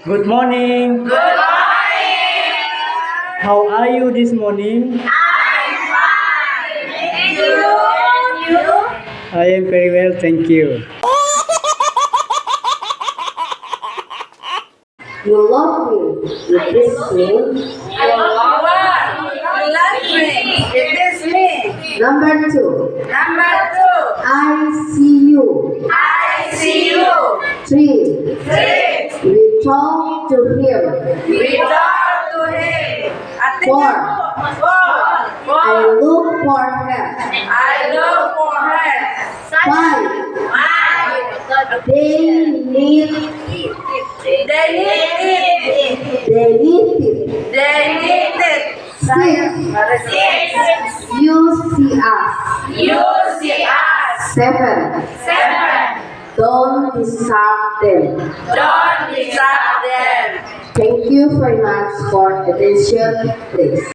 Good morning. Good morning. How are you this morning? I'm fine. Thank you. And you? I am very well, thank you. You love me. It is me. I love you. You love me. It is me. Number 2. Number 2. I see you. I see you. 3. 3. We talk to him. We talk to him. Four. 4. I look for her. I look for her. 5. 5. They need it. They need it. They need it. They need it. 6. 6. You see us. You see us. 7. 7. Don't disturb them. Don't disturb them. Thank you very much for attention, please.